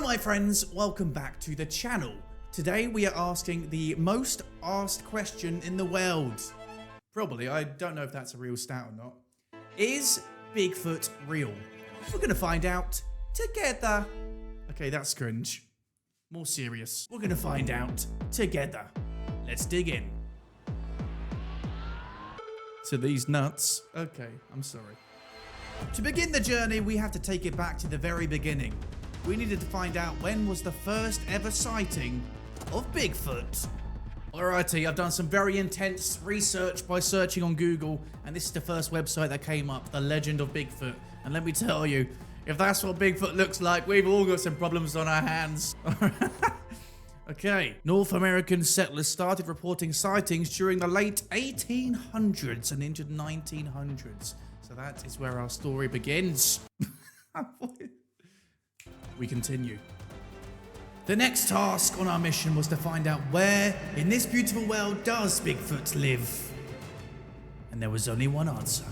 my friends, welcome back to the channel. Today we are asking the most asked question in the world. Probably, I don't know if that's a real stat or not. Is Bigfoot real? We're gonna find out together. Okay, that's cringe. More serious. We're gonna find out together. Let's dig in. So these nuts. Okay, I'm sorry. To begin the journey, we have to take it back to the very beginning. We needed to find out when was the first ever sighting of Bigfoot. Alrighty, I've done some very intense research by searching on Google, and this is the first website that came up, The Legend of Bigfoot. And let me tell you, if that's what Bigfoot looks like, we've all got some problems on our hands. Okay, North American settlers started reporting sightings during the late 1800s and into the 1900s. So that is where our story begins. We continue. The next task on our mission was to find out where in this beautiful world does Bigfoot live. And there was only one answer.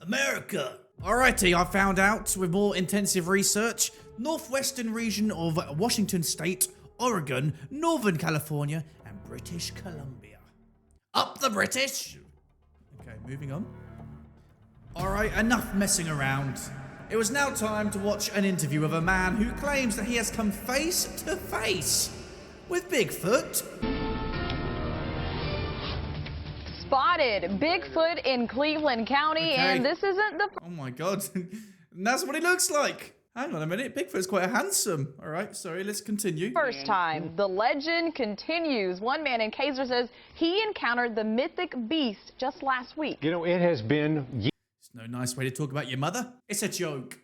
America. Alrighty, I found out with more intensive research, northwestern region of Washington State, Oregon, Northern California, and British Columbia. Up the British! Okay, moving on. Alright, enough messing around. It was now time to watch an interview of a man who claims that he has come face to face with Bigfoot. Spotted Bigfoot in Cleveland County, and this isn't the... Oh my god, and that's what he looks like. Hang on a minute, Bigfoot's quite handsome. Alright, sorry, let's continue. First time. The legend continues. One man in Kaiser says he encountered the mythic beast just last week. You know, it has been no nice way to talk about your mother. It's a joke.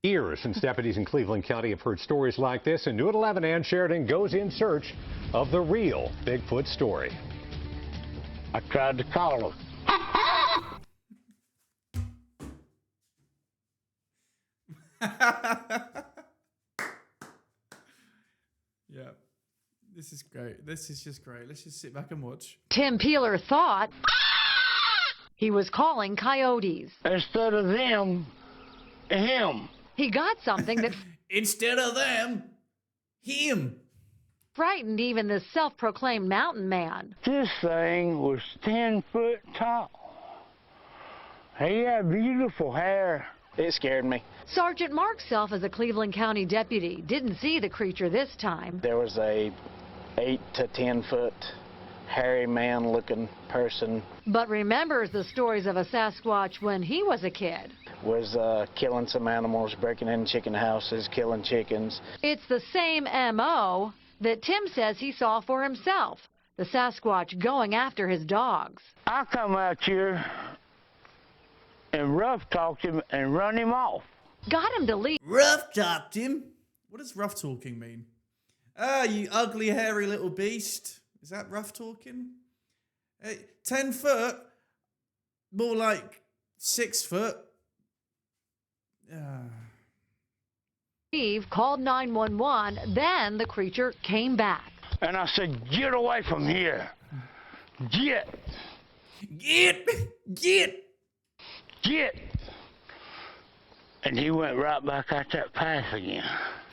years since deputies in Cleveland County have heard stories like this, and New at 11 Ann Sheridan goes in search of the real Bigfoot story. I tried to call him. Yeah, this is great. This is just great. Let's just sit back and watch. Tim Peeler thought he was calling coyotes. Instead of them, him. He got something that Instead of them, him. frightened even the self-proclaimed mountain man. This thing was 10 foot tall. He had beautiful hair. It scared me. Sergeant Mark Self, as a Cleveland County deputy, didn't see the creature this time. There was a 8 to 10 foot hairy man looking person. But remembers the stories of a Sasquatch when he was a kid. Was killing some animals, breaking in chicken houses, killing chickens. It's the same M.O. that Tim says he saw for himself. The Sasquatch going after his dogs. I come out here and rough talked him and run him off. Got him to leave. Rough talked him. What does rough talking mean? Ah, you ugly, hairy little beast. Is that rough talking? 10 foot? More like 6 foot. Steve called 911. Then the creature came back. And I said, get away from here. Get. And he went right back out that path again.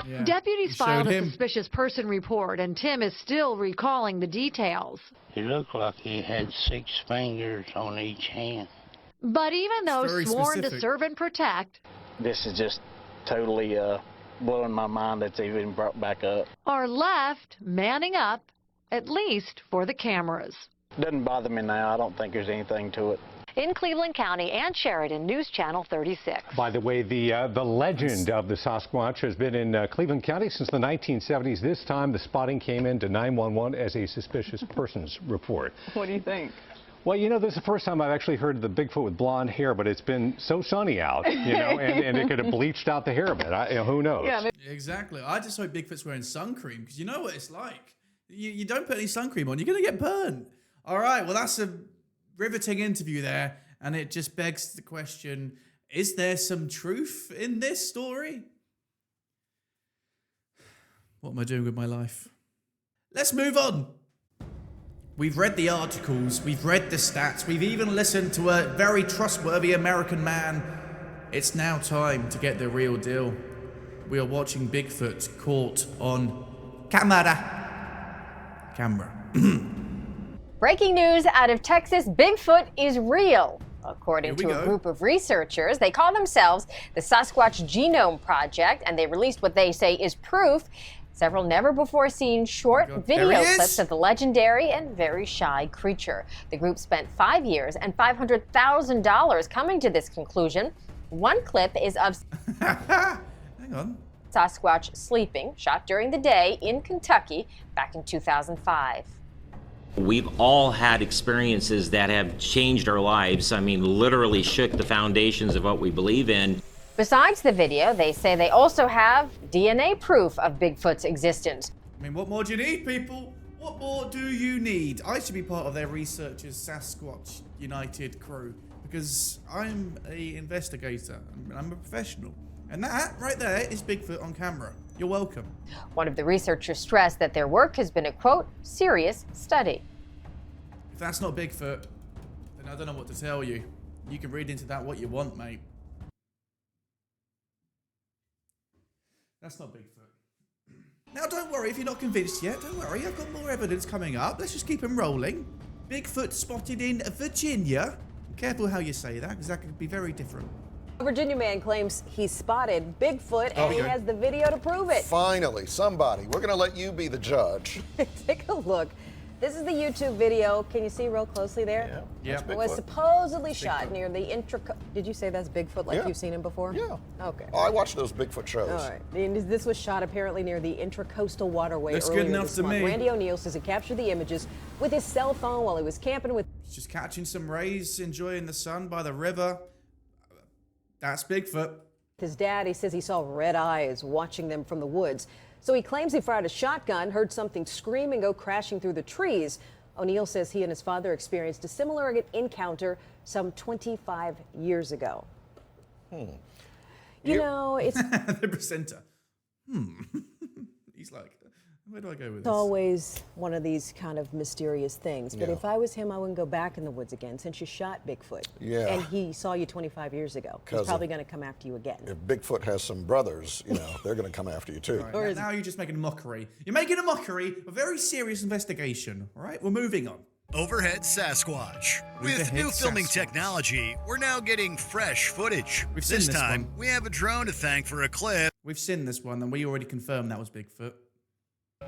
Yeah. Deputies filed a him. suspicious person report, and Tim is still recalling the details. He looked like he had 6 fingers on each hand. But even though very sworn to specific. serve and protect, This is just totally blowing my mind that's even brought back up. are left manning up, at least for the cameras. Doesn't bother me now. I don't think there's anything to it. In Cleveland County, Ann Sheridan, News Channel 36. By the way, the legend of the Sasquatch has been in Cleveland County since the 1970s. This time, the spotting came into 911 as a suspicious persons report. What do you think? Well, you know, this is the first time I've actually heard of the Bigfoot with blonde hair, but it's been so sunny out, you know, and it could have bleached out the hair a bit. Who knows? Yeah, Exactly. I just hope Bigfoot's wearing sun cream, because you know what it's like. You don't put any sun cream on, you're going to get burnt. All right, well, that's a riveting interview there, and it just begs the question, is there some truth in this story? What am I doing with my life? Let's move on. We've read the articles, we've read the stats, we've even listened to a very trustworthy American man. It's now time to get the real deal. We are watching Bigfoot caught on camera. Breaking news out of Texas, Bigfoot is real. According to a group of researchers, they call themselves the Sasquatch Genome Project, and they released what they say is proof. Several never-before-seen short video clips of the legendary and very shy creature. The group spent 5 years and $500,000 coming to this conclusion. One clip is of Hang on. Sasquatch sleeping, shot during the day in Kentucky back in 2005. We've all had experiences that have changed our lives. I mean, literally shook the foundations of what we believe in. Besides the video, they say they also have DNA proof of Bigfoot's existence. I mean, what more do you need, people? What more do you need? I should be part of their researchers Sasquatch United crew because I'm an investigator and I'm a professional. And that right there is Bigfoot on camera. You're welcome. One of the researchers stressed that their work has been a, quote, serious study. If that's not Bigfoot, then I don't know what to tell you. You can read into that what you want, mate. That's not Bigfoot. Now, don't worry if you're not convinced yet. Don't worry, I've got more evidence coming up. Let's just keep them rolling. Bigfoot spotted in Virginia. Careful how you say that, because that could be very different. A Virginia man claims he spotted Bigfoot and he has the video to prove it. Finally, somebody. We're going to let you be the judge. Take a look. This is the YouTube video. Can you see real closely there? Yeah. It was supposedly shot near the Did you say that's Bigfoot like you've seen him before? Yeah. Okay. Oh, I watch those Bigfoot shows. All right. And this was shot apparently near the Intracoastal Waterway earlier this month. Randy O'Neill says he captured the images with his cell phone while he was camping with... He's just catching some rays, enjoying the sun by the river. That's Bigfoot. His dad, he says he saw red eyes watching them from the woods. So he claims he fired a shotgun, heard something scream and go crashing through the trees. O'Neill says he and his father experienced a similar encounter some 25 years ago. You know, it's... The presenter. He's like, where do I go with this? It's always one of these kind of mysterious things. But if I was him, I wouldn't go back in the woods again since you shot Bigfoot. Yeah. And he saw you 25 years ago. He's probably going to come after you again. If Bigfoot has some brothers, you know, they're going to come after you too. Right, now you're just making a mockery. You're making a mockery of a very serious investigation. All right, we're moving on. Overhead Sasquatch. With new filming technology, we're now getting fresh footage. This time, we have a drone to thank for a clip. We've seen this one, and we already confirmed that was Bigfoot.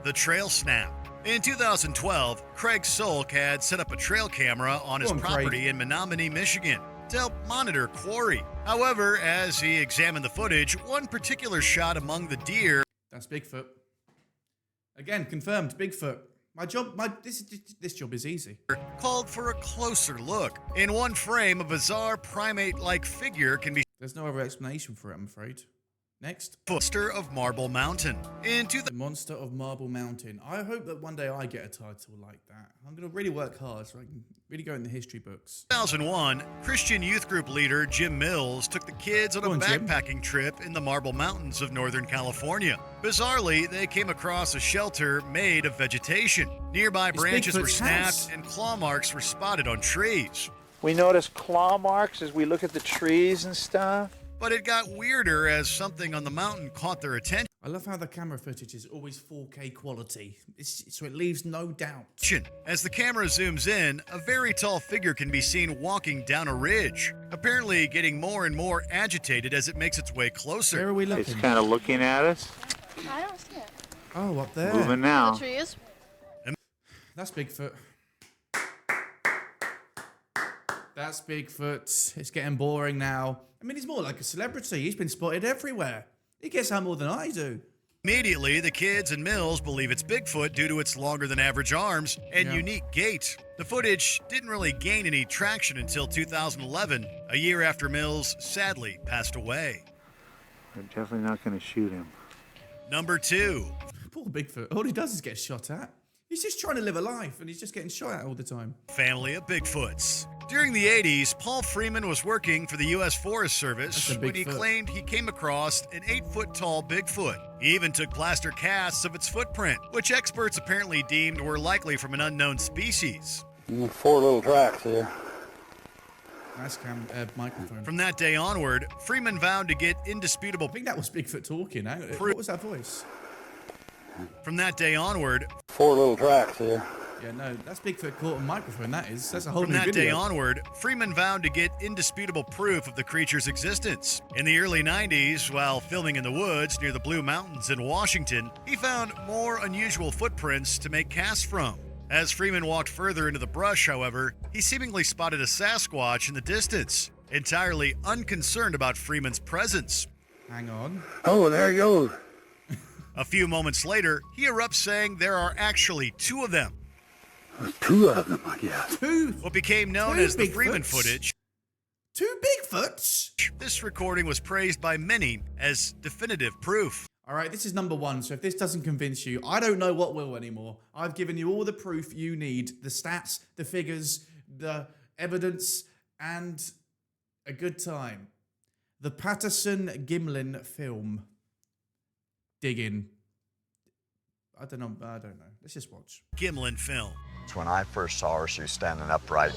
The trail snap. In 2012, Craig Solk had set up a trail camera on his property in Menominee, Michigan, to help monitor quarry. However, as he examined the footage, one particular shot among the deer... That's Bigfoot. Again, confirmed, Bigfoot. This job is easy. ...called for a closer look. In one frame, a bizarre primate-like figure can be... There's no other explanation for it, I'm afraid. Next. Monster of Marble Mountain. The Monster of Marble Mountain. I hope that one day I get a title like that. I'm going to really work hard so I can really go in the history books. 2001, Christian youth group leader Jim Mills took the kids on a backpacking trip in the Marble Mountains of Northern California. Bizarrely, they came across a shelter made of vegetation. Nearby branches were snapped and claw marks were spotted on trees. We noticed claw marks as we look at the trees and stuff. But it got weirder as something on the mountain caught their attention. I love how the camera footage is always 4K quality, so it leaves no doubt. As the camera zooms in, a very tall figure can be seen walking down a ridge, apparently getting more and more agitated as it makes its way closer. Where are we looking? It's kind of looking at us. I don't see it. Oh, up there. Moving now. The trees. That's Bigfoot. That's Bigfoot. It's getting boring now. I mean, he's more like a celebrity. He's been spotted everywhere. He gets out more than I do. Immediately, the kids and Mills believe it's Bigfoot due to its longer than average arms and unique gait. The footage didn't really gain any traction until 2011, a year after Mills sadly passed away. We're definitely not going to shoot him. Number 2. Poor Bigfoot. All he does is get shot at. He's just trying to live a life, and he's just getting shot at all the time. Family of Bigfoots. During the 80s, Paul Freeman was working for the U.S. Forest Service when he claimed he came across an 8-foot-tall Bigfoot. He even took plaster casts of its footprint, which experts apparently deemed were likely from an unknown species. 4 little tracks here. Nice microphone. From that day onward, Freeman vowed to get indisputable. I think that was Bigfoot talking. What was that voice? From that day onward, 4 little tracks here. Yeah, no, that's Bigfoot caught on microphone. That's a whole From new that video. day onward, Freeman vowed to get indisputable proof of the creature's existence. In the early 90s, while filming in the woods near the Blue Mountains in Washington, he found more unusual footprints to make casts from. As Freeman walked further into the brush, however, he seemingly spotted a Sasquatch in the distance, entirely unconcerned about Freeman's presence. Hang on. Oh, there he goes. A few moments later, he erupts saying there are actually 2 of them. There's 2 of them, I guess. What became known as the Freeman footage. 2 Bigfoots? This recording was praised by many as definitive proof. All right, this is number 1, so if this doesn't convince you, I don't know what will anymore. I've given you all the proof you need, the stats, the figures, the evidence, and a good time. The Patterson-Gimlin film. Dig in. I don't know. Let's just watch. Gimlin film. When I first saw her, she was standing upright.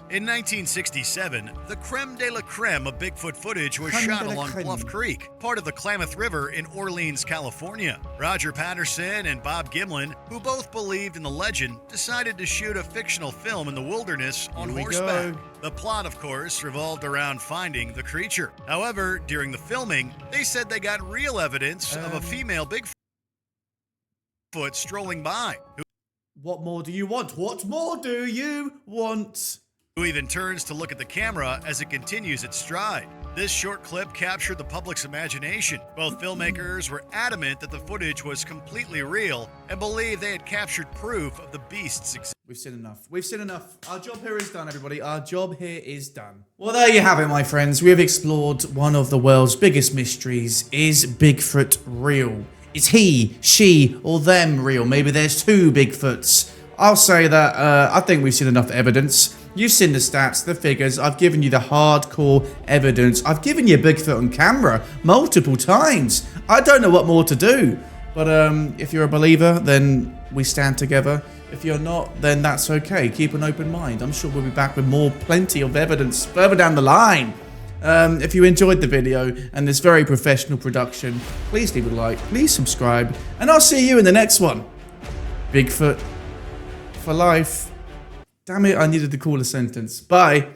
In 1967, the creme de la creme of Bigfoot footage was shot along Bluff Creek, part of the Klamath River in Orleans, California. Roger Patterson and Bob Gimlin, who both believed in the legend, decided to shoot a fictional film in the wilderness on horseback. The plot, of course, revolved around finding the creature. However, during the filming, they said they got real evidence of a female Bigfoot strolling by. What more do you want? What more do you want? Who even turns to look at the camera as it continues its stride. This short clip captured the public's imagination. Both filmmakers were adamant that the footage was completely real and believed they had captured proof of the beast's existence. We've seen enough. We've seen enough. Our job here is done, everybody. Our job here is done. Well, there you have it, my friends. We have explored one of the world's biggest mysteries. Is Bigfoot real? Is he, she, or them real? Maybe there's 2 Bigfoots. I'll say that I think we've seen enough evidence. You've seen the stats, the figures. I've given you the hardcore evidence. I've given you Bigfoot on camera multiple times. I don't know what more to do. But if you're a believer, then we stand together. If you're not, then that's okay. Keep an open mind. I'm sure we'll be back with plenty of evidence further down the line. If you enjoyed the video and this very professional production, please leave a like, please subscribe, and I'll see you in the next one. Bigfoot for life. Damn it, I needed to call a sentence. Bye.